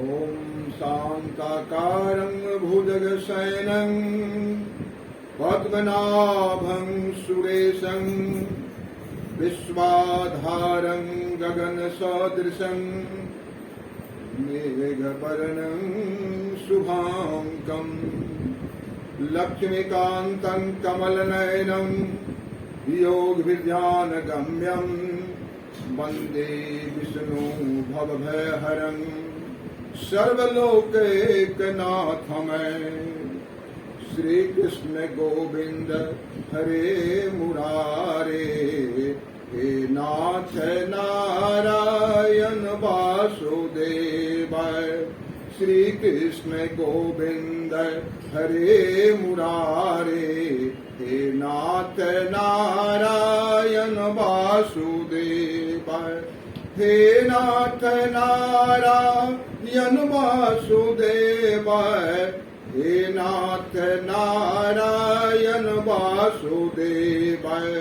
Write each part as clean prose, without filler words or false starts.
ॐ शान्ताकारं भुजगशयनं पद्मनाभं सुरेशं विश्वाधारं गगनसदृशं मेघवर्णं शुभांकं लक्ष्मीकान्तं कमलनयनं योगविद्यानगम्यं वन्दे विष्णु भवभयहरं सर्वलोकैकनाथमय श्री कृष्ण गोविंद हरे मुरारे हे नाथ नारायण वासुदेवाय श्री कृष्ण गोविंद हरे मुरारे हे नाथ नारायण वासुदेवाय हे नाथ नारायण वासुदेवाय हे नाथ नारायण वासुदेवाय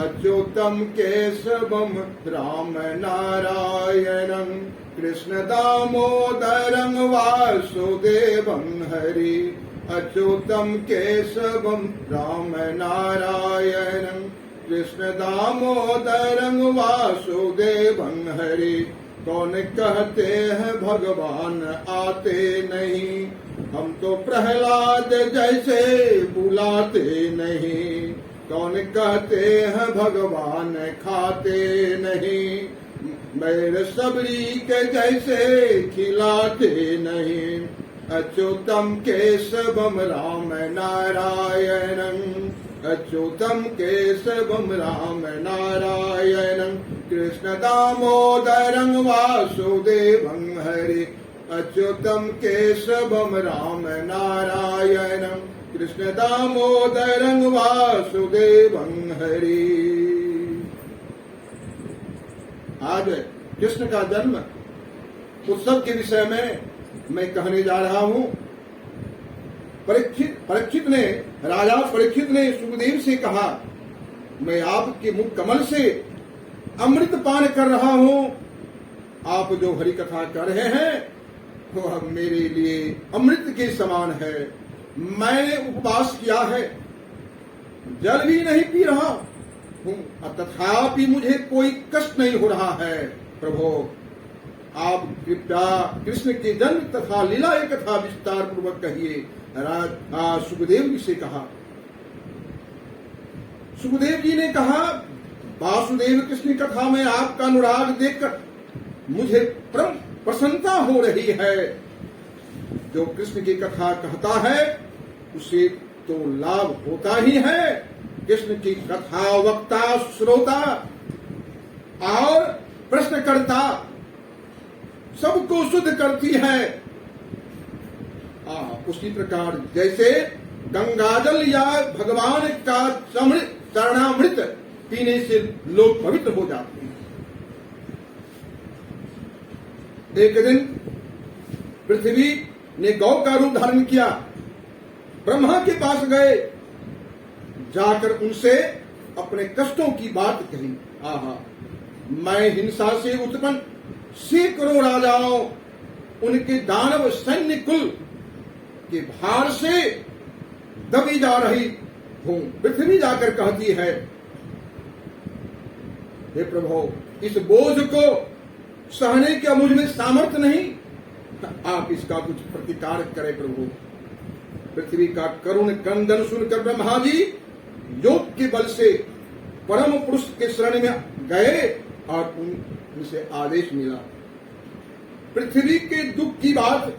अच्युतम केशवम राम नारायणं कृष्ण दामोदरं वासुदेवं हरि अच्युतम केशवम राम नारायणं कृष्ण दामोदरं वासुदेवं हरि। कौन कहते हैं भगवान आते नहीं, हम तो प्रहलाद जैसे बुलाते नहीं। कौन कहते हैं भगवान खाते नहीं, मेरे सबरी के जैसे खिलाते नहीं। अच्युतम केशवम राम नारायणं अच्युतम केशवम राम नारायणं कृष्ण दामोदरं वासुदेवं हरि अच्युतम केशवम राम नारायणं कृष्ण दामोदरं वासुदेवं हरि। आज कृष्ण का जन्म उत्सव के विषय में मैं कहने जा रहा हूं। राजा परीक्षित ने सुखदेव से कहा, मैं आपके मुख कमल से अमृत पान कर रहा हूं। आप जो हरि कथा कर रहे हैं वो मेरे लिए अमृत के समान है। मैंने उपवास किया है, जल भी नहीं पी रहा हूं, तथापि मुझे कोई कष्ट नहीं हो रहा है। प्रभु आप कृपया कृष्ण के जन्म तथा लीला कथा विस्तार पूर्वक कहिए। सुखदेव जी से कहा। सुखदेव जी ने कहा, वासुदेव कृष्ण कथा में आपका अनुराग देखकर मुझे परम प्रसन्नता हो रही है। जो कृष्ण की कथा कहता है उसे तो लाभ होता ही है। कृष्ण की कथा वक्ता, श्रोता और प्रश्नकर्ता सबको शुद्ध करती है। उसी प्रकार जैसे गंगाजल या भगवान का चरणामृत पीने से लोग पवित्र हो जाते हैं। एक दिन पृथ्वी ने गौ का रूप धारण किया, ब्रह्मा के पास गए, जाकर उनसे अपने कष्टों की बात कही। मैं हिंसा से उत्पन्न सैकड़ों राजाओं, उनके दानव सैन्य कुल के भार से दबी जा रही हूं। पृथ्वी जाकर कहती है, हे प्रभु, इस बोझ को सहने का मुझ में सामर्थ्य नहीं, आप इसका कुछ प्रतिकार करें प्रभु। पृथ्वी का करुण क्रंदन सुनकर ब्रह्मा जी योग के बल से परम पुरुष के शरण में गए और उनसे आदेश मिला। पृथ्वी के दुख की बात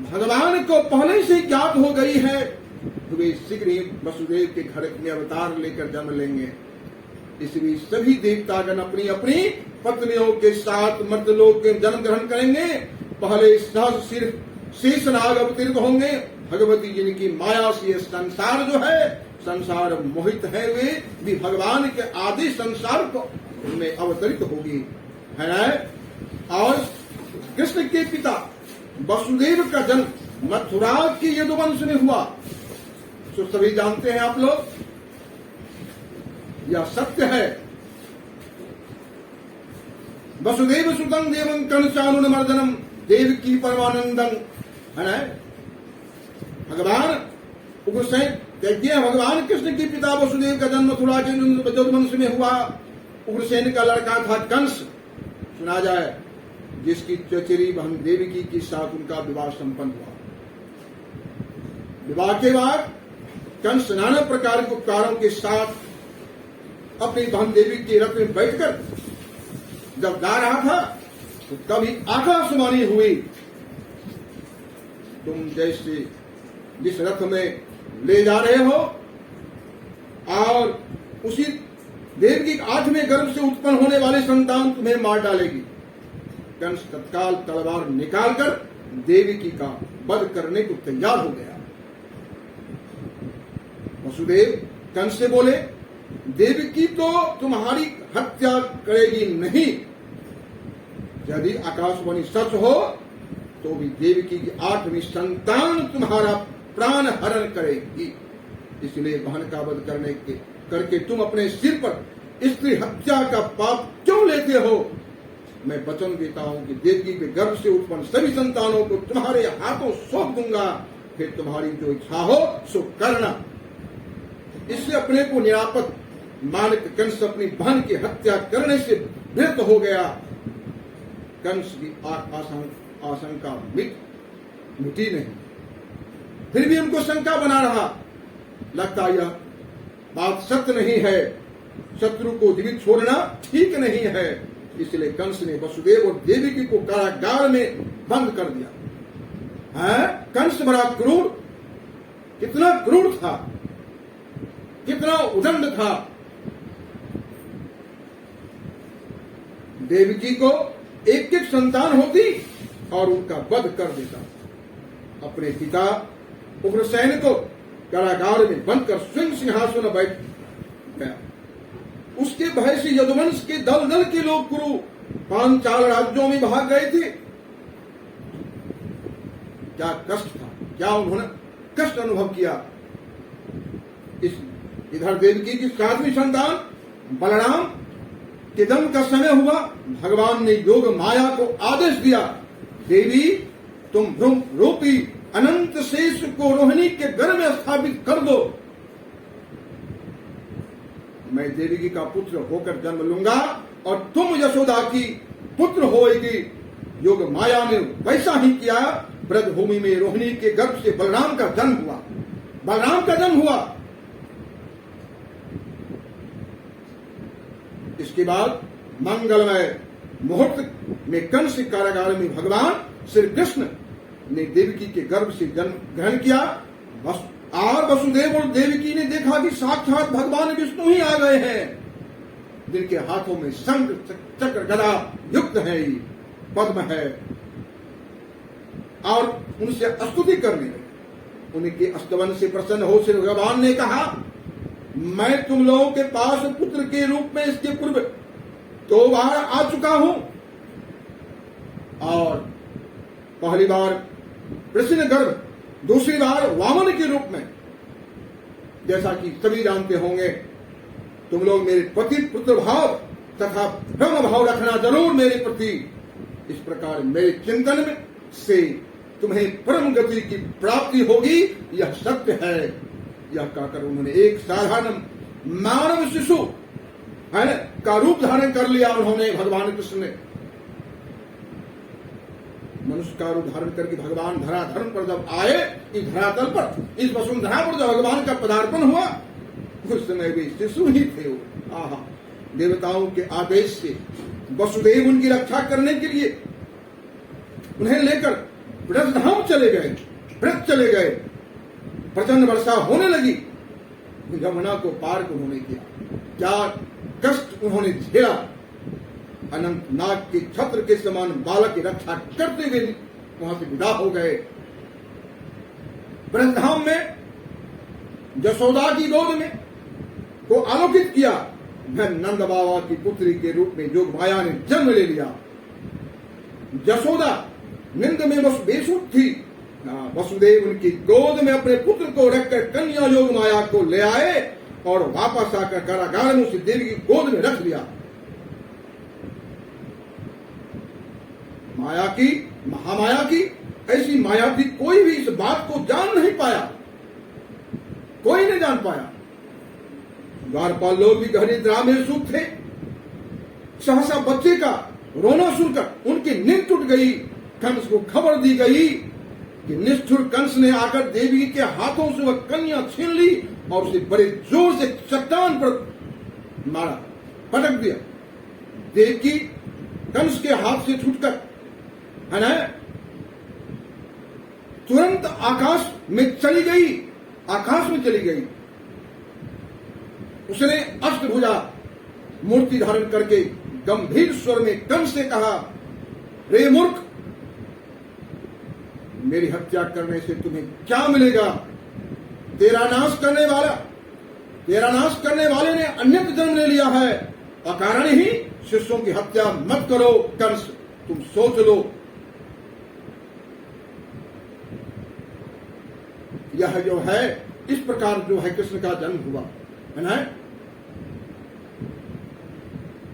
भगवान को पहले से ज्ञात हो गई है, तो वे शीघ्र ही वसुदेव के घर में अवतार लेकर जन्म लेंगे। इसलिए सभी देवतागण अपनी अपनी पत्नियों के साथ मर्तलोक के जन्म ग्रहण करेंगे। पहले सहज सिर शेषनाग अवतीर्थ होंगे। भगवती जिनकी माया से ये संसार जो है, संसार मोहित है, वे भी भगवान के आदि संसार को में अवतरित होगी, है ना। और कृष्ण के पिता वसुदेव का जन्म मथुरा के यदुवंश में हुआ, तो सभी जानते हैं आप लोग, यह सत्य है। वसुदेव सुतं देवं कंसानुमर्दनम देवकी परमानंदम, है ना। भगवान उग्रसेन देखिए, भगवान कृष्ण के पिता वसुदेव का जन्म मथुरा के यदुवंश में हुआ। उग्रसेन का लड़का था कंस, सुना जाए, जिसकी चचेरी बहन देवकी के साथ उनका विवाह संपन्न हुआ। विवाह के बाद कंस नाना प्रकार के उपकारों के साथ अपनी बहन देवी के रथ में बैठकर जब जा रहा था तो कभी आकाशवाणी हुई, तुम जैसे जिस रथ में ले जा रहे हो और उसी देव की 8वें गर्भ से उत्पन्न होने वाले संतान तुम्हें मार डालेगी। कंस तत्काल तलवार निकालकर देवकी का वध करने को तैयार हो गया। वसुदेव कंस से बोले, देवकी तो तुम्हारी हत्या करेगी नहीं, यदि आकाशवाणी सच हो तो भी देवकी की 8वीं संतान तुम्हारा प्राण हरण करेगी। इसलिए बहन का वध करके तुम अपने सिर पर स्त्री हत्या का पाप क्यों लेते हो? मैं वचन देता हूं कि देवकी के गर्भ से उत्पन्न सभी संतानों को तुम्हारे हाथों सौंप दूंगा, फिर तुम्हारी जो इच्छा हो सो करना। इससे अपने को निरापद मानकर कंस अपनी बहन की हत्या करने से व्यर्थ हो गया। कंस की आशंका मिटी नहीं, फिर भी उनको शंका बना रहा, लगता यह बात सत्य नहीं है, शत्रु को जीवित छोड़ना ठीक नहीं है। इसलिए कंस ने वसुदेव और देवकी को कारागार में बंद कर दिया। है कंस बड़ा क्रूर, कितना क्रूर था, कितना उदंड था। देवकी को एक एक संतान होती और उनका वध कर देता। अपने पिता उग्रसेन को कारागार में बंद कर स्वयं सिंहासन बैठ गया। उसके भय से यदुवंश के दल दल के लोग कुरु पांचाल राज्यों में भाग गए थे। क्या कष्ट था, क्या उन्होंने कष्ट अनुभव किया। इधर देवकी की 7वीं संतान बलराम के जन्म का समय हुआ। भगवान ने योग माया को आदेश दिया, देवी तुम ब्रह्म रूपी अनंत शेष को रोहिणी के गर्भ में स्थापित कर दो, मैं देवकी का पुत्र होकर जन्म लूंगा और तुम यशोदा की पुत्र होएगी। योग माया ने वैसा ही किया। ब्रजभूमि में रोहिणी के गर्भ से बलराम का जन्म हुआ। बलराम का जन्म हुआ। इसके बाद मंगलमय मुहूर्त में कंस कारागार में भगवान श्री कृष्ण ने देवकी के गर्भ से जन्म ग्रहण किया। और वसुदेव और देवकी ने देखा कि साक्षात भगवान विष्णु ही आ गए हैं, जिनके हाथों में शंख चक्र गदा युक्त है, पद्म है, और उनसे स्तुति करने लगे। उनके स्तवन से प्रसन्न हो श्री भगवान ने कहा, मैं तुम लोगों के पास पुत्र के रूप में इसके पूर्व 2 बार आ चुका हूं, और पहली बार कृष्णगर्भ, दूसरी बार वामन के रूप में। जैसा कि सभी जानते होंगे, तुम लोग मेरे प्रति पुत्र भाव तथा ब्रह्म भाव रखना जरूर मेरे प्रति। इस प्रकार मेरे चिंतन में से तुम्हें परम गति की प्राप्ति होगी, यह सत्य है। यह कहकर उन्होंने एक साधारण मानव शिशु है का रूप धारण कर लिया। उन्होंने भगवान कृष्ण ने मनुष्य का रूप धारण करके भगवान धराधर्म पर जब आए, इस धरातल पर, इस वसुंधरा पर जब भगवान का पदार्पण हुआ, उस समय भी शिशु ही थे वो। आहा, देवताओं के आदेश से वसुदेव उनकी रक्षा करने के लिए उन्हें लेकर ब्रजधाम चले गए, ब्रज चले गए। प्रचंड वर्षा होने लगी, यमुना को पार उन्होंने किया। क्या कष्ट उन्होंने झेला। अनंत नाग के छत्र के समान बालक की रक्षा करते हुए वहां से विदा हो गए। ब्रजधाम में यशोदा की गोद में को आलोकित किया। वह नंद बाबा की पुत्री के रूप में जोग माया ने जन्म ले लिया। यशोदा निंद में बेसुध थी। वसुदेव उनकी गोद में अपने पुत्र को रखकर कन्या योग माया को ले आए और वापस आकर कारागार में उसे देवी की गोद में रख लिया। माया की, महामाया की, ऐसी माया थी, कोई भी इस बात को जान नहीं पाया, कोई नहीं जान पाया। द्वारपाल लोग भी गहरी निद्रा में सुख थे। सहसा बच्चे का रोना सुनकर उनकी नींद टूट गई। कंस को खबर दी गई कि निष्ठुर कंस ने आकर देवी के हाथों से वह कन्या छीन ली और उसे बड़े जोर से चट्टान पर मारा, पटक दिया। देवकी कंस के हाथ से छूटकर है ना तुरंत आकाश में चली गई, आकाश में चली गई। उसने अष्टभुजा मूर्ति धारण करके गंभीर स्वर में कंस से कहा, रे मूर्ख, मेरी हत्या करने से तुम्हें क्या मिलेगा? तेरा नाश करने वाले ने अन्यत्र जन्म ले लिया है। अकारण ही शिष्यों की हत्या मत करो कंस, तुम सोच लो। यह जो है, इस प्रकार जो है कृष्ण का जन्म हुआ है ना।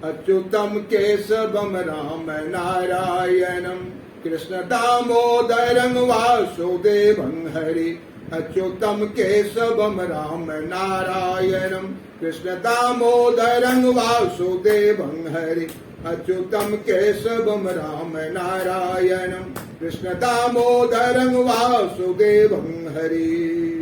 अच्युतम केशवम राम नारायणम कृष्ण दामोदरं वासुदेवं हरि। अच्युतम केशवम राम नारायणं कृष्ण दामोदरं वासुदेवं हरि। अच्युतम केशवम राम नारायणं कृष्ण दामोदरं वासुदेवं हरि।